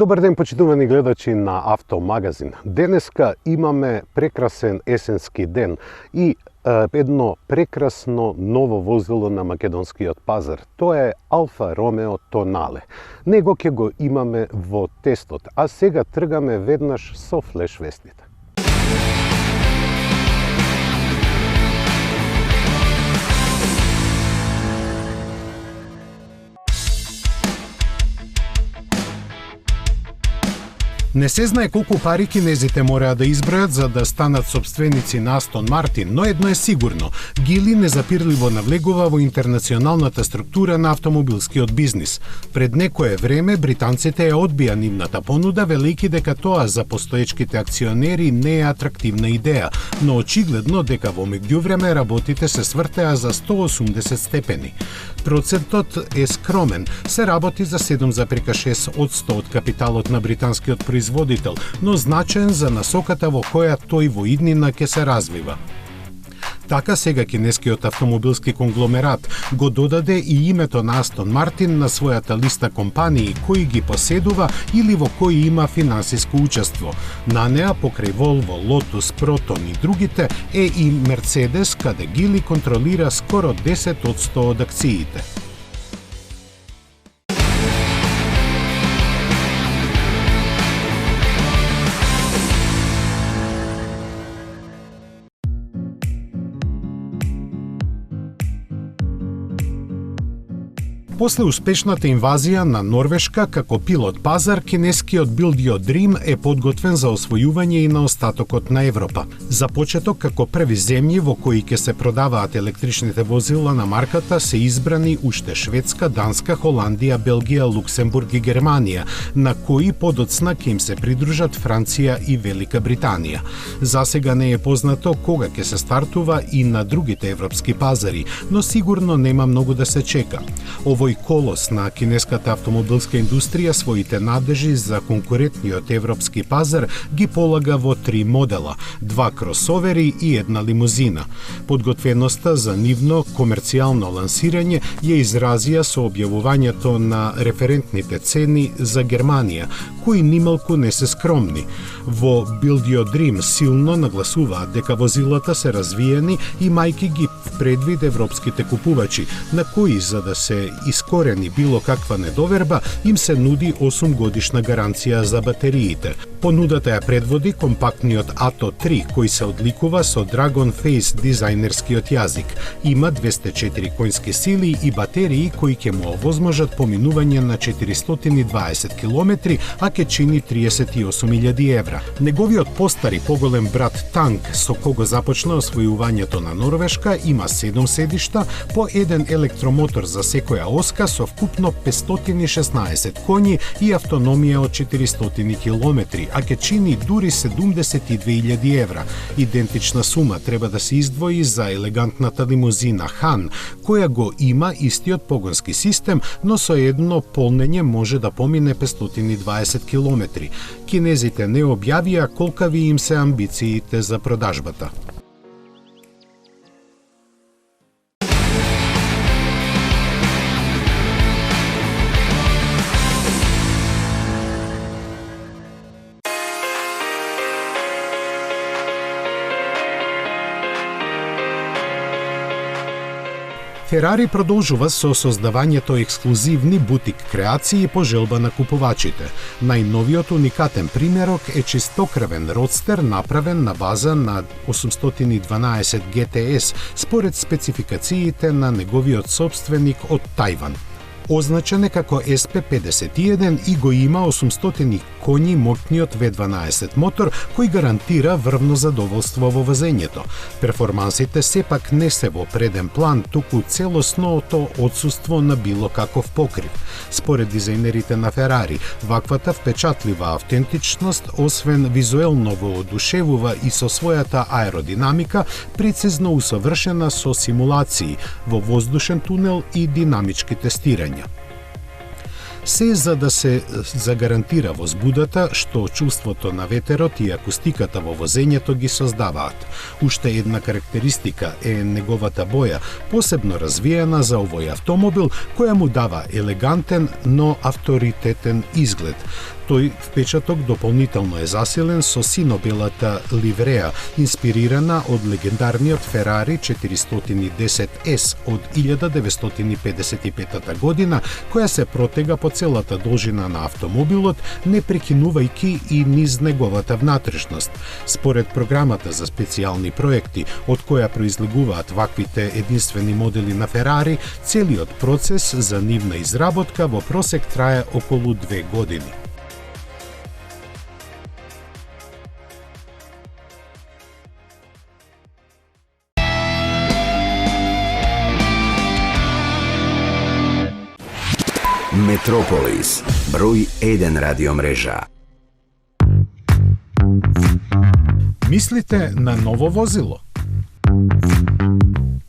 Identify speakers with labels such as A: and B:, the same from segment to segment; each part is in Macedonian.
A: Добар ден, почитувани гледачи на Автомагазин. Денеска имаме прекрасен есенски ден и едно прекрасно ново возило на македонскиот пазар. Тоа е Алфа Ромео Тонале. Него ќе го имаме во тестот, а сега тргаме веднаш со флеш вестите.
B: Не се знае колку пари кинезите мореа да избројат за да станат собственици на Астон Мартин, но едно е сигурно. Гили незапирливо навлегува во интернационалната структура на автомобилскиот бизнис. Пред некое време британците ја одбија нивната понуда, велејќи дека тоа за постоечките акционери не е атрактивна идеја, но очигледно дека во меѓувреме работите се свртеа за 180 степени. Процентот е скромен, се работи за 7,6% од капиталот на британскиот производител, но значен за насоката во која тој во иднина ќе се развива. Така сега кинескиот автомобилски конгломерат го додаде и името на Астон Мартин на својата листа компании кои ги поседува или во кои има финансиско учество. На неа покрај Volvo, Lotus, Proton и другите е и Мерцедес, каде Гили контролира скоро 10% од акциите. После успешната инвазија на Норвешка како пилот пазар, кинескиот Build Dream е подготвен за освојување и на остатокот на Европа. За почеток, како први земји во кои ќе се продаваат електричните возила на марката се избрани уште Шведска, Данска, Холандија, Белгија, Луксембург и Германија, на кои подоцна ќе им се придружат Франција и Велика Британија. Засега не е познато кога ќе се стартува и на другите европски пазари, но сигурно нема многу да се чека. Овој колос на кинеската автомобилска индустрија своите надежи за конкурентниот европски пазар ги полага во 3 модела, 2 кросовери и една лимузина. Подготвеноста за нивно комерцијално лансирање ја изразија со објавувањето на референтните цени за Германија, кои нималку не се скромни. Во Build Your Dream силно нагласуваат дека возилата се развиени имајќи ги предвид европските купувачи, на кои за да се искорени било каква недоверба, им се нуди 8 годишна гаранција за батериите. Понудата ја предводи компактниот Atto 3, кој се одликува со Dragon Face дизајнерскиот јазик. Има 204 конски сили и батерии кои ќе му овозможат поминување на 420 км, а ќе чини 38.000 евра. Неговиот постари поголем брат Танк, со кого започна освојувањето на Норвешка, има 7 седишта, по еден електромотор за секоја оска со вкупно 516 коњи и автономија од 400 км, а ќе чини дури 72.000 евра. Идентична сума треба да се издвои за елегантната лимузина Хан, која го има истиот погонски систем, но со едно полнење може да помине 520 км. Кинезите не објавија колкави им се амбициите за продажбата. Ферари продолжува со создавањето ексклузивни бутик креации по желба на купувачите. Најновиот уникатен примерок е чистокрвен родстер направен на база на 812 GTS според спецификациите на неговиот собственик од Тајван. Означен е како SP51 и го има 800 коњи моќниот V12 мотор кој гарантира врвно задоволство во возењето. Перформансите сепак не се во преден план, туку целосното отсуство на било каков покрив. Според дизајнерите на Ферари, ваквата впечатлива автентичност, освен визуелно воодушевува и со својата аеродинамика, прецизно усовршена со симулации во воздушен тунел и динамички тестирања. Се за да се загарантира возбудата што чувството на ветерот и акустиката во возењето ги создаваат. Уште една карактеристика е неговата боја, посебно развиена за овој автомобил, која му дава елегантен, но авторитетен изглед. Тој впечаток дополнително е засилен со синобелата ливреа, инспирирана од легендарниот Ферари 410S од 1955 година, која се протега по целата должина на автомобилот, не прекинувајќи и низ неговата внатрешност. Според програмата за специјални проекти, од која произлегуваат ваквите единствени модели на Ферари, целиот процес за нивна изработка во просек трае околу 2 години.
C: Метрополис, број 1 радиомрежа.
B: Мислите на ново возило?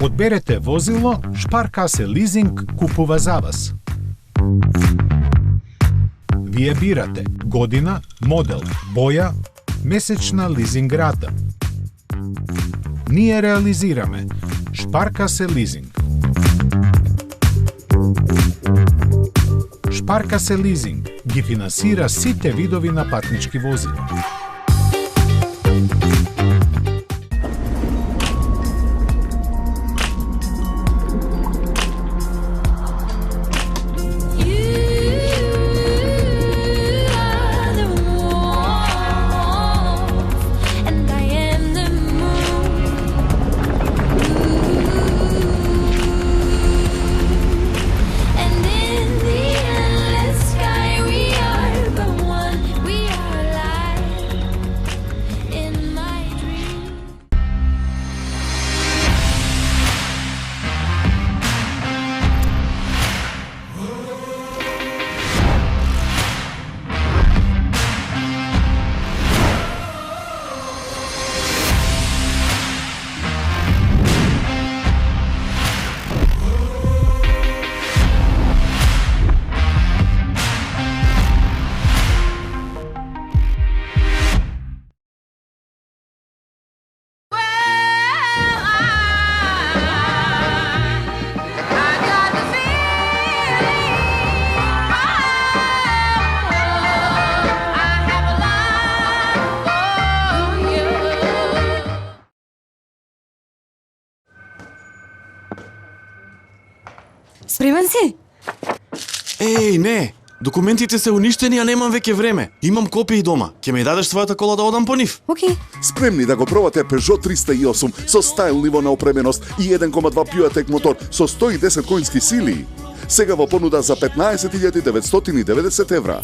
B: Одберете возило, Шпаркасе лизинг купува за вас. Вие бирате година, модел, боја, месечна лизинг рата. Ние реализираме Шпаркасе лизинг. Шпаркасе лизинг ги финансира сите видови на патнички возила.
D: Спремен си?
E: Еј, не! Документите се уништени, а немам веќе време. Имам копии дома. Ќе ми дадеш својата кола да одам по нив?
D: Океј.
F: Спремни да го пробате Peugeot 308 со стайл ниво на опременост и 1,2 Пиуатек мотор со 110 конски сили. Сега во понуда за 15.990 евра.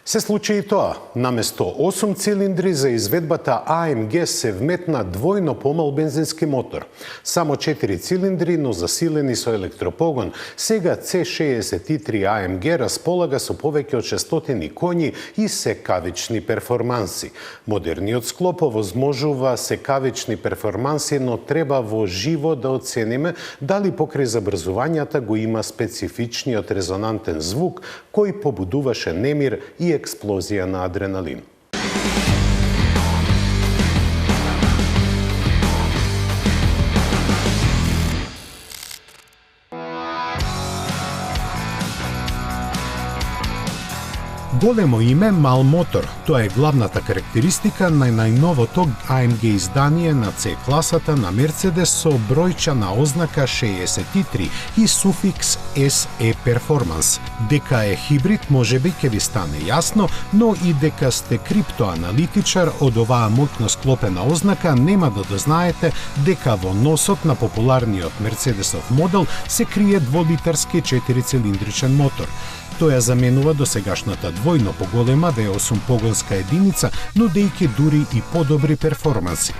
A: Се случи и тоа. Наместо 8 цилиндри за изведбата AMG се вметна двојно помал бензински мотор. Само 4 цилиндри, но засилени со електропогон, сега C63 AMG располага со повеќе од 600 коњи и секавични перформанси. Модерниот склоп овозможува секавични перформанси, но треба во живо да оцениме дали покрај забрзувањата го има специфичниот резонантен звук кој побудуваше немир и експлозија на адреналин.
B: Големо име, мал мотор. Тоа е главната карактеристика на најновото AMG издание на C-класата на Мерцедес со бројчана ознака 63 и суфикс SE Performance. Дека е хибрид можеби ќе ви стане јасно, но и дека сте криптоаналитичар од оваа моќно склопена ознака нема да дознаете дека во носот на популарниот Мерцедесов модел се крие дволитарски 4-цилиндричен мотор. Тоа заменува досегашната двојно поголема V8 погонска единица, нудејќи дури и подобри перформанси.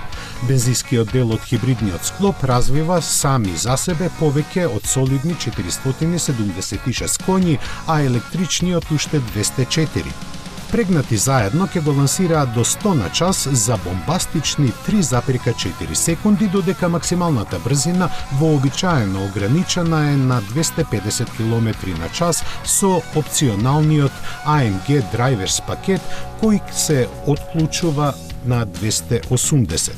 B: Бензинскиот дел од хибридниот склоп развива сами за себе повеќе од солидни 476 коњи, а електричниот уште 204. Прегнати заедно ќе го лансираат до 100 на час за бомбастични 3,4 секунди, додека максималната брзина вообичаено ограничена е на 250 км на час со опционалниот AMG Drivers пакет кој се отклучува на 280.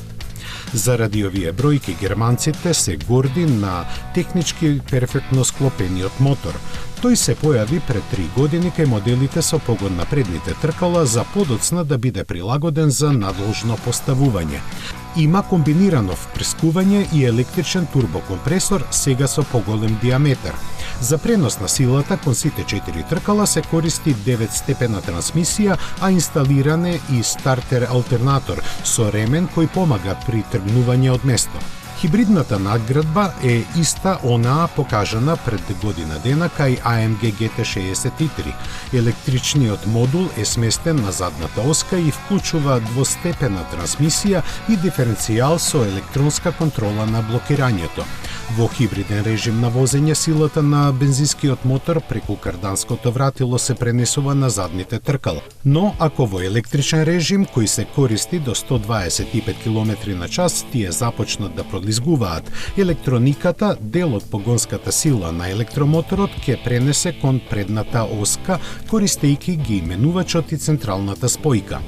B: Заради овие бројки германците се горди на технички перфектно склопениот мотор. Тој се појави пред 3 години кај моделите со погон на предните тркала за подоцна да биде прилагоден за надолжно поставување. Има комбинирано впрскување и електричен турбокомпресор, сега со поголем диаметар. За пренос на силата кон сите 4 тркала се користи 9-степена трансмисија, а инсталиран е и стартер алтернатор со ремен кој помага при тргнување од место. Хибридната надградба е иста онаа покажана пред година дена кај AMG GT63. Електричниот модул е сместен на задната оска и вклучува двостепена трансмисија и диференцијал со електронска контрола на блокирањето. Во хибриден режим на возење силата на бензинскиот мотор преку карданското вратило се пренесува на задните тркала. Но ако во електричен режим кој се користи до 125 км на час, тие започнат да продлизгуваат. Електрониката, дел од погонската сила на електромоторот, ќе пренесе кон предната оска, користејќи ги именувачот и централната спојка.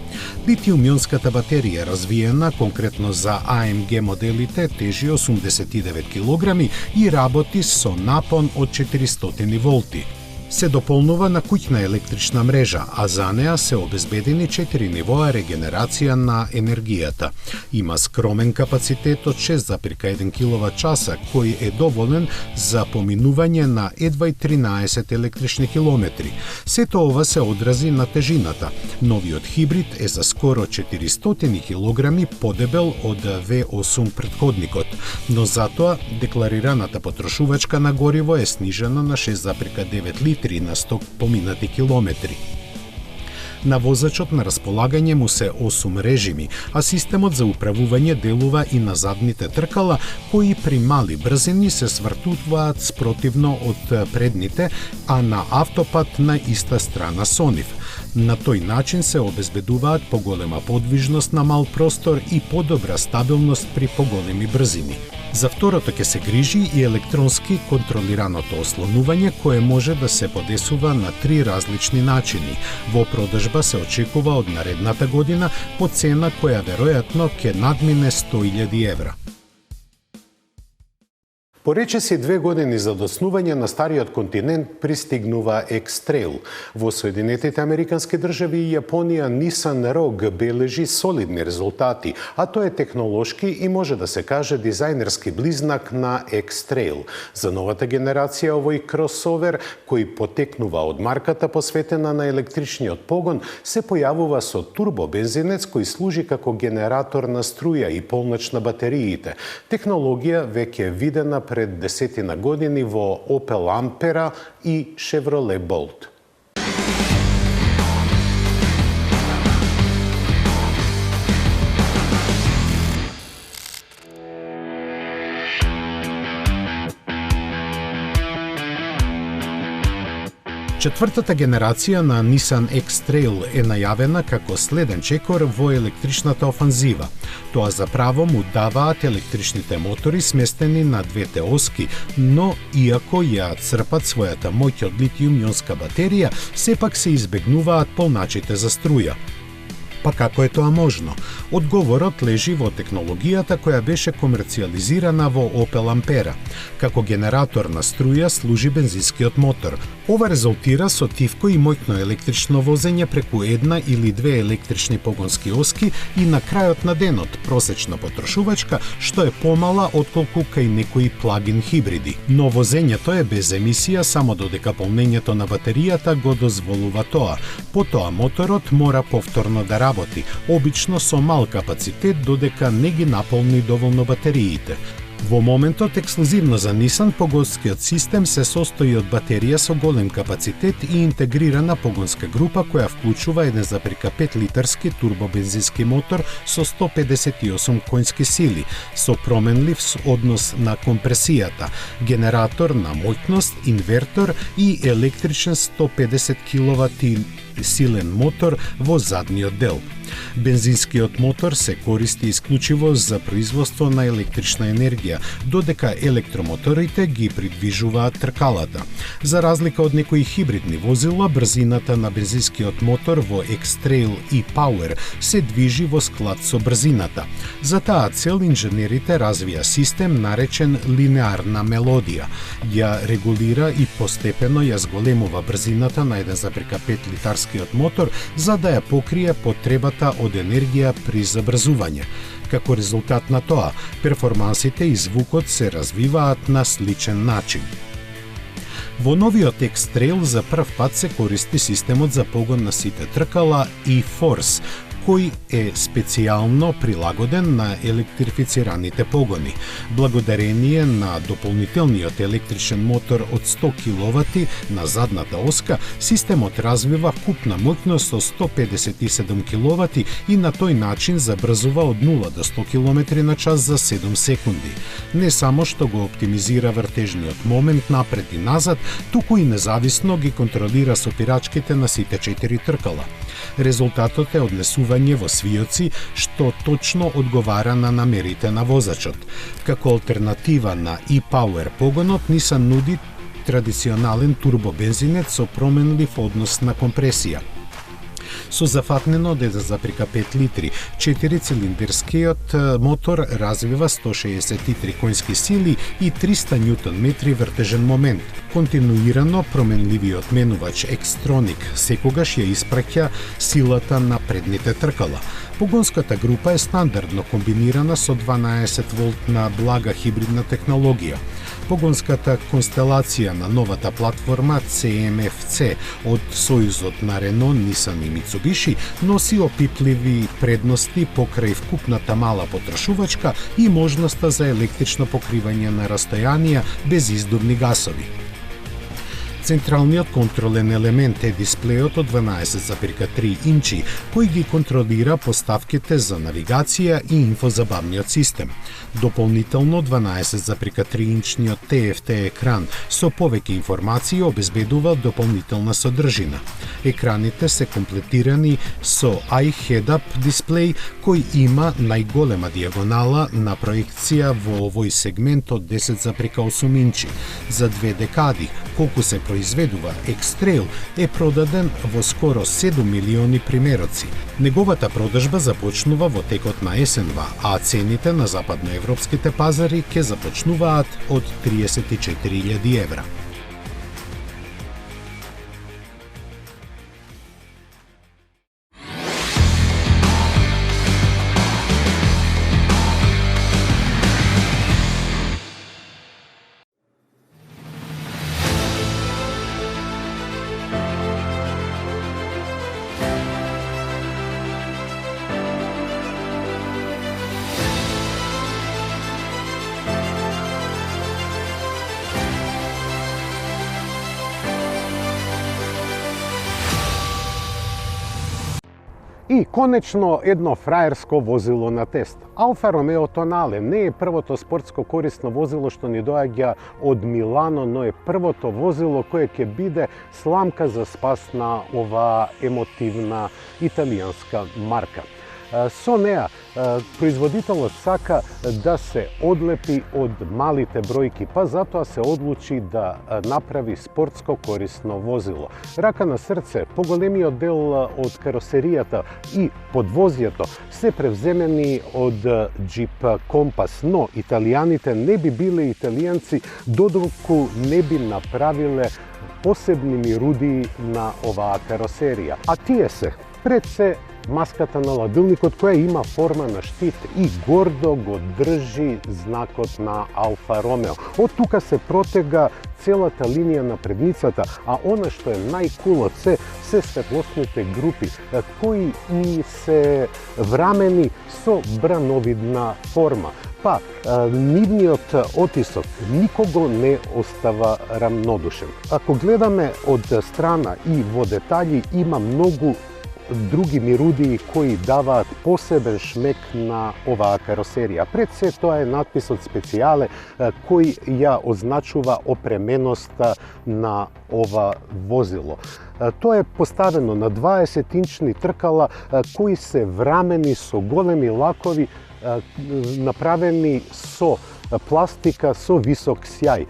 B: Литиум-ионската батерија, развиена конкретно за AMG моделите, тежи 89 кг и работи со напон од 400 волти. Се дополнува на куќна електрична мрежа, а за неа се обезбедени 4 нивоа регенерација на енергијата. Има скромен капацитет од 6,1 киловат-часа, кој е доволен за поминување на едва 13 електрични километри. Сето ова се одрази на тежината. Новиот хибрид е за скоро 400 килограми подебел од V8 претходникот, но затоа декларираната потрошувачка на гориво е снижена на 6,9 литри на 100 поминати километри. На возачот на располагање му се 8 режими, а системот за управување делува и на задните тркала, кои при мали брзини се свртуваат спротивно од предните, а на автопат на иста страна со нив. На тој начин се обезбедуваат поголема подвижност на мал простор и подобра стабилност при поголеми брзини. За второто ќе се грижи и електронски контролираното ослонување, кое може да се подесува на 3 различни начини. Во продажба се очекува од наредната година по цена која веројатно ќе надмине 100.000 евра.
A: По речиси 2 години за доснување на стариот континент пристигнува X-Trail. Во Соединетите Американски држави и Јапонија Nissan Rogue бележи солидни резултати, а тој е технолошки и може да се каже дизајнерски близнак на X-Trail. За новата генерација овој кросовер, кој потекнува од марката посветена на електричниот погон, се појавува со турбобензинец кој служи како генератор на струја и полнач на батериите. Технологија веќе видена пред 10 години во Opel Ampera и Chevrolet Bolt.
B: Четвртата генерација на Nissan X-Trail е најавена како следен чекор во електричната офанзива. Тоа заправо му даваат електричните мотори сместени на двете оски, но иако ја црпат својата моќ од литиум-ионска батерија, сепак се избегнуваат полначите за струја. Па како е тоа можно? Одговорот лежи во технологијата која беше комерцијализирана во Opel Ampera. Како генератор на струја служи бензинскиот мотор. Ова резултира со тивко и моќно електрично возење преку една или две електрични погонски оски и на крајот на денот просечна потрошувачка што е помала отколку кај некои плагин хибриди. Но возењето е без емисија само додека полнењето на батеријата го дозволува тоа. Потоа моторот мора повторно да работи, обично со мал капацитет додека не ги наполни доволно батериите. Во моментот ексклузивно за Nissan погонскиот систем се состои од батерија со голем капацитет и интегрирана погонска група која вклучува 1,5 литарски турбобензински мотор со 158 конски сили, со променлив однос на компресијата, генератор на моќност, инвертор и електричен 150 киловати силен мотор во задниот дел. Бензинскиот мотор се користи исклучиво за производство на електрична енергија, додека електромоторите ги придвижуваат тркалата. За разлика од некои хибридни возила, брзината на бензинскиот мотор во X-Trail и Power се движи во склад со брзината. За таа цел инженерите развија систем наречен линеарна мелодија. Ја регулира и постепено ја зголемува брзината на 1,5 литарскиот мотор за да ја покрие потребата од енергија при забрзување. Како резултат на тоа, перформансите и звукот се развиваат на сличен начин. Во новиот X-Trail за прв пат се користи системот за погон на сите тркала e-Force, кој е специјално прилагоден на електрифицираните погони. Благодарение на дополнителниот електричен мотор од 100 киловати на задната оска, системот развива купна моќност со 157 киловати и на тој начин забрзува од 0 до 100 км на час за 7 секунди. Не само што го оптимизира вртежниот момент напред и назад, туку и независно ги контролира сопирачките на сите 4 тркала. Резултатот е однесување во свиоци што точно одговара на намерите на возачот. Како алтернатива на e-Power погонот, Nissan нуди традиционален турбобензинет со променлив однос на компресија. Со зафатнено од 1,5 литри, 4-цилиндерскиот мотор развива 163 конски сили и 300 Нм вртежен момент. Континуирано променливиот менувач Xtronic секогаш ја испраќа силата на предните тркала. Погонската група е стандардно комбинирана со 12 волтна блага хибридна технологија. Погонската констелација на новата платформа CMF-C од сојузот на Renault, Nissan и Mitsubishi носи опипливи предности покрај вкупната мала потрошувачка и можноста за електрично покривање на растојанија без издувни гасови. Централниот контролен елемент е дисплејот од 12,3 инчи, кој ги контролира поставките за навигација и инфозабавниот систем. Дополнително 12,3 инчниот TFT екран со повеќе информации обезбедува дополнителна содржина. Екраните се комплетирани со iHead-up дисплеј кој има најголема диагонала на проекција во овој сегмент од 10,8 инчи. За 2 декади, колку се произведува X-Trail е продаден во скоро 7 милиони примероци. Неговата продажба започнува во текот на есенва, а цените на западноевропските пазари ќе започнуваат од 34.000 евра.
A: И конечно едно фраерско возило на тест. Алфа Ромео Tonale не е првото спортско корисно возило што ни доаѓа од Милано, но е првото возило кое ќе биде сламка за спас на оваа емотивна италијанска марка. Со неа, производителот сака да се одлепи од малите бројки, па затоа се одлучи да направи спортско корисно возило. Рака на срце, поголемиот дел од каросеријата и подвозјето се превземени од Jeep Compass, но италијаните не би биле италијанци додолку не би направиле посебни мирудии на оваа каросерија. А тие се, пред се, маската на ладилникот која има форма на штит и гордо го држи знакот на Алфа Ромео. Од тука се протега целата линија на предницата, а она што е најкулот се светлосните групи, кои и се врамени со брановидна форма. Па, нивниот отисок никого не остава рамнодушен. Ако гледаме од страна и во детали, има многу други мирудии кои даваат посебен шмек на оваа каросерија. Пред се тоа е надписот специјале кој ја означува опременоста на ова возило. Тоа е поставено на 20-инчни тркала кои се врамени со големи лакови, направени со пластика со висок сјај.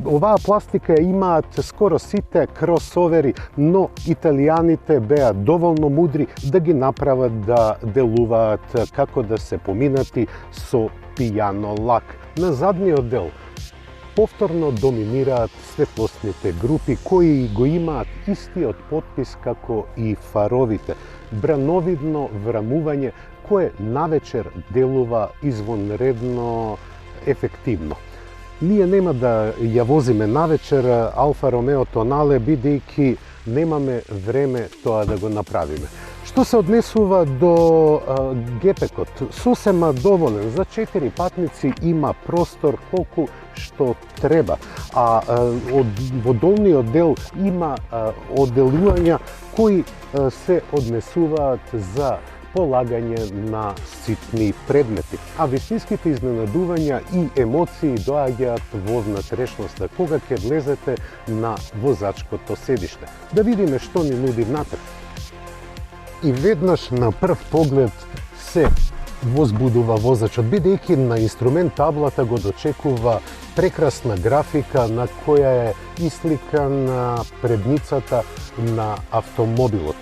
A: Оваа пластика имаат скоро сите кросовери, но италијаните беа доволно мудри да ги направат да делуваат како да се поминати со пијано лак. На задниот дел повторно доминираат светлосните групи кои го имаат истиот потпис како и фаровите. Брановидно врамување кое навечер делува извонредно ефективно. Ние нема да ја возиме навечер Алфа Ромео Тонале, бидејќи немаме време тоа да го направиме. Што се однесува до гепекот, сосема доволен. За 4 патници има простор колку што треба, а во долниот дел има одделувања кои се однесуваат за полагање на ситни предмети. А вистинските изненадувања и емоции доаѓаат во внатрешноста, кога ќе влезете на возачкото седиште. Да видиме што ни нуди внатре. И веднаш на прв поглед се возбудува возачот, бидејќи на инструмент таблата го дочекува прекрасна графика на која е исликана предницата на автомобилот.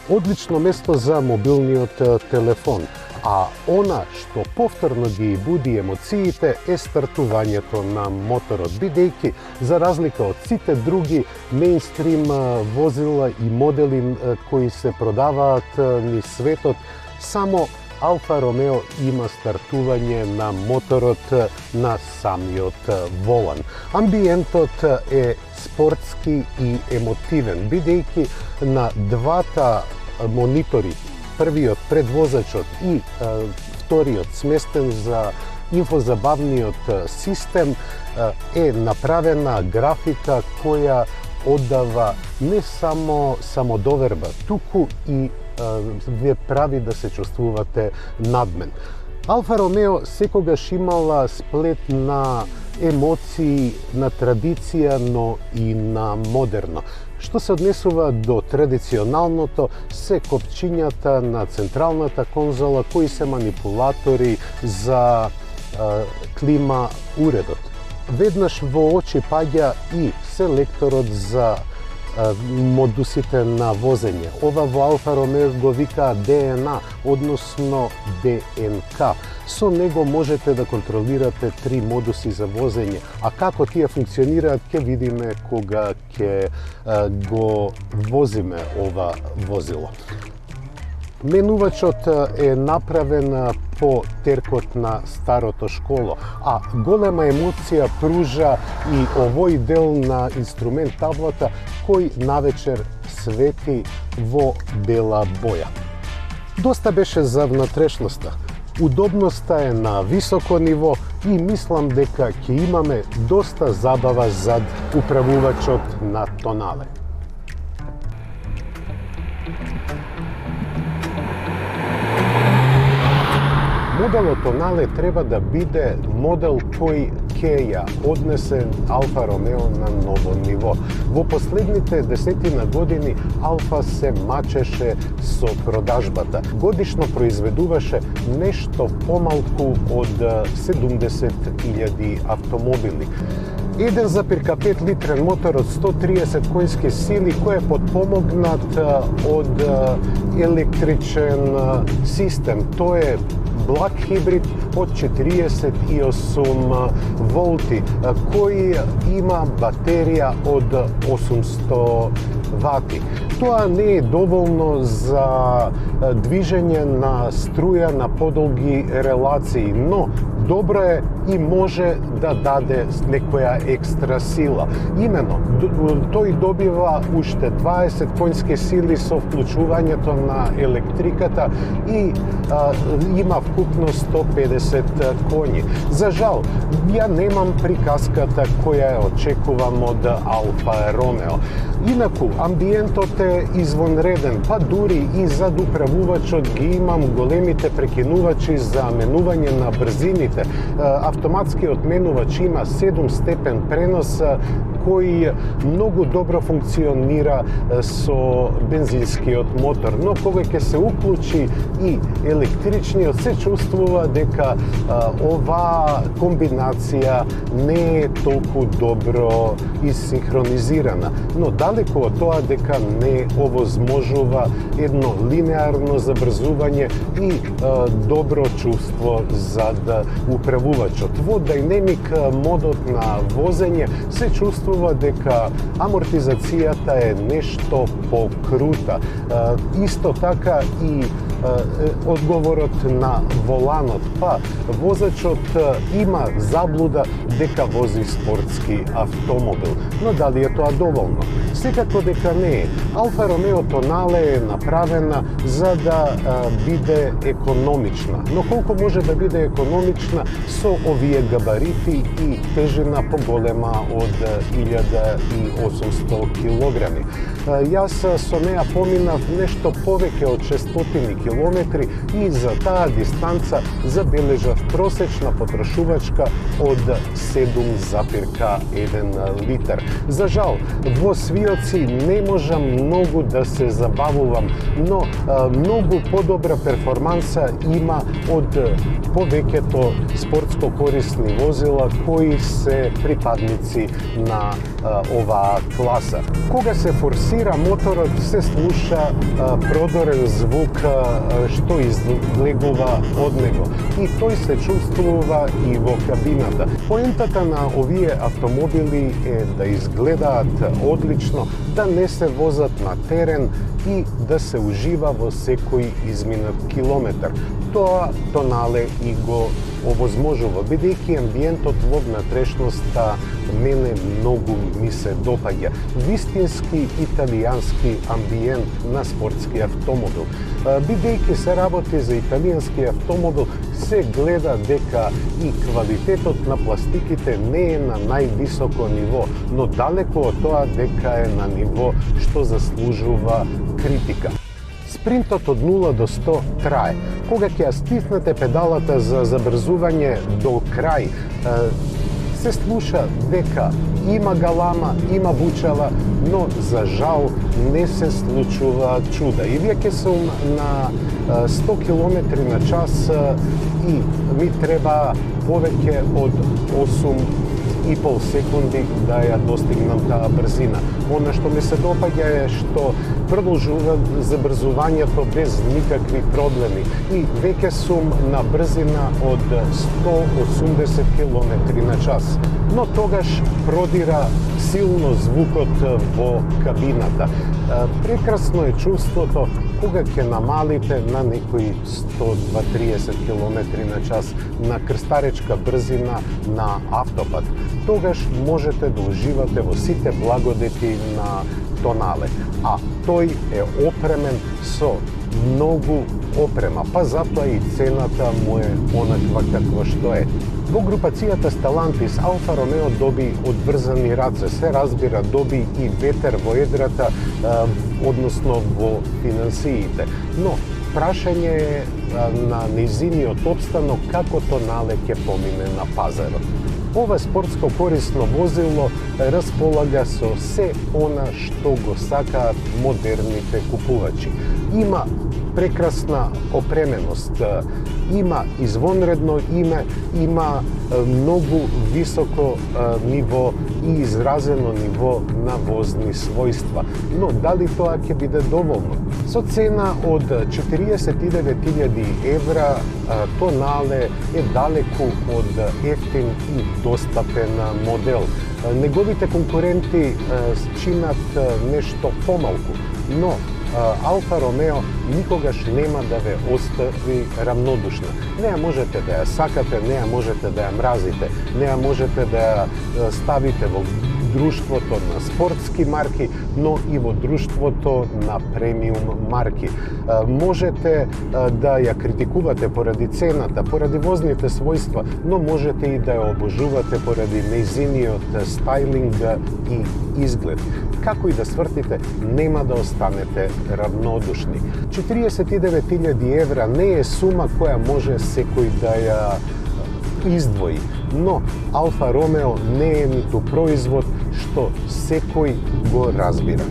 A: Одлично место за мобилниот телефон, а она што повторно ги буди емоциите е стартувањето на моторот, бидејќи за разлика од сите други мејнстрим возила и модели кои се продаваат низ светот, само Алфа Ромео има стартување на моторот на самиот волан. Амбиентот е спортски и емотивен, бидејќи на двата монитори, првиот пред возачот и вториот сместен за инфозабавниот систем, е направена графика која оддава не само самодоверба, туку и ве прави да се чувствувате надмен. Алфа Ромео секогаш имала сплет на емоции, на традиција, но и на модерно. Што се однесува до традиционалното, се копчињата на централната конзола, кои се манипулатори за клима уредот. Веднаш во очи паѓа и селекторот за модусите на возење. Ова во Алфа Ромео го викаат ДНА, односно ДНК. Со него можете да контролирате 3 модуси за возење, а како тие функционираат ќе видиме кога ќе го возиме ова возило. Менувачот е направен по теркот на старото школо, а голема емоција пружа и овој дел на инструмент таблата кој навечер свети во бела боја. Доста беше за внатрешноста. Удобноста е на високо ниво и мислам дека ќе имаме доста забава зад управувачот на Тонале. Моделот Тонале треба да биде модел кој ќе ја однесе Алфа Ромео на ново ниво. Во последните 10 години Алфа се мачеше со продажбата. Годишно произведуваше нешто помалку од 70.000 автомобили. 1,5 литрен мотор од 130 конски сили кој е подпомогнат од електричен систем. Тоа е благ хибрид од 48 волти, кој има батерија од 800 вати. Тоа не е доволно за движење на струја на подолги релации, но добро е и може да даде некоја екстра сила. Имено, тој добива уште 20 конски сили со вклучувањето на електриката и има вкупно 150 коњи. За жал, ја немам приказката која ја очекувам од Алфа Ромео. Инаку, амбиентот е извонреден, па дури и зад управувачот ги имам големите прекинувачи за менување на брзините. Автоматскиот менувач има 7 степен пренос кој многу добро функционира со бензинскиот мотор, но кога ќе се уклучи и електричниот, се чувствува дека оваа комбинација не е толку добро исинхронизирана. Но далеку од тоа дека не овозможува едно линеарно забрзување и добро чувство зад управувачот. Во Dynamic модот на возење се чувствува дека амортизацијата е нешто покрута. Исто така и одговорот на воланот, па возачот има заблуда дека вози спортски автомобил. Но дали е тоа доволно? Секако дека не е. Алфа Ромео Тонале е направена за да биде економична. Но колку може да биде економична со овие габарити и тежина поголема од 1800 килограми? Јас со неа поминав нешто повеќе од 600 километри и за таа дистанца забележав просечна потрошувачка од 7,1 литар. За жал, во свиоци не можам многу да се забавувам, но многу подобра перформанса има од повеќето спортско корисни возила кои се припадници на оваа класа. Кога се форсира моторот, се слуша продорен звук што излегува од него и тој се чувствува и во кабината. Поентата на овие автомобили е да изгледаат одлично, да не се возат на терен и да се ужива во секој изминат километар. Тоа Тонале и го овозможува, бидејќи амбиентот во внатрешноста мене многу ми се допаѓа. Вистински италијански амбиент на спортски автомобил. Бидејќи се работи за италијански автомобил, се гледа дека и квалитетот на пластиките не е на највисоко ниво, но далеку од тоа дека е на ниво што заслужува критика. Спринтот од 0 до 100 трае. Кога ќе ја стиснете педалата за забрзување до крај, се слуша дека има галама, има бучава, но за жал не се случува чуда. И веќе сум на 100 км на час и ми треба повеќе од 8,5 секунди да ја достигнам таа брзина. Она што ми се допаѓа е што продолжува забрзувањето без никакви проблеми и веќе сум на брзина од 180 км на час. Но тогаш продира силно звукот во кабината. Прекрасно е чувството кога ќе намалите на некои 120-30 км на час на крстаречка брзина на автопат. Тогаш можете да уживате во сите благодети на Тонале, а тој е опремен со многу опрема, па затоа и цената му е онаква каква што е. Во групацијата Stellantis Алфа Ромео доби одврзани раце, се разбира доби и ветер во едрата, односно во финансиите. Но прашање е на нејзиниот опстанок како Тонале ќе помине на пазарот. Ова спортско корисно возило располага со се она што го сакаат модерните купувачи. Има прекрасна опременост, има извонредно име, има многу високо ниво и изразено ниво на возни својства. Но дали тоа ќе биде доволно? Со цена од 49.000 евра, тонале е далеку од ефтин и достапен модел. Неговите конкуренти чинат нешто помалку, но Алфа Ромео никогаш нема да ве остави равнодушна. Не ја можете да ја сакате, не ја можете да ја мразите, не ја можете да ја ставите во друштвото на спортски марки, но и во друштвото на премиум марки. Можете да ја критикувате поради цената, поради возните својства, но можете и да ја обожувате поради нејзиниот стајлинг и изглед. Како и да свртите, нема да останете равнодушни. 49.000 евра не е сума која може секој да ја издвои, но Алфа Ромео не е ниту производ што секој го разбира.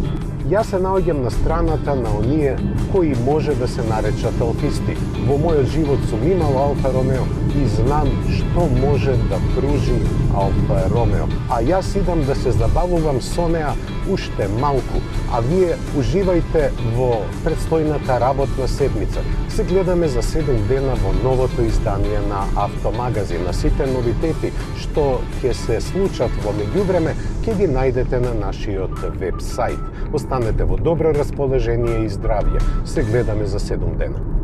A: Јас се наоѓам на страната на оние кои може да се наречат алфисти. Во мојот живот сум имал Алфа Ромео и знам што може да пружи Алфа Ромео. А јас идам да се забавувам со неа уште малку, а вие уживајте во предстојната работна седмица. Се гледаме за 7 дена во новото издание на Автомагазин. На сите новитети што ќе се случат во меѓувреме, ќе ги најдете на нашиот веб-сайт. Останете во добро расположение и здравје. Се гледаме за 7 дена.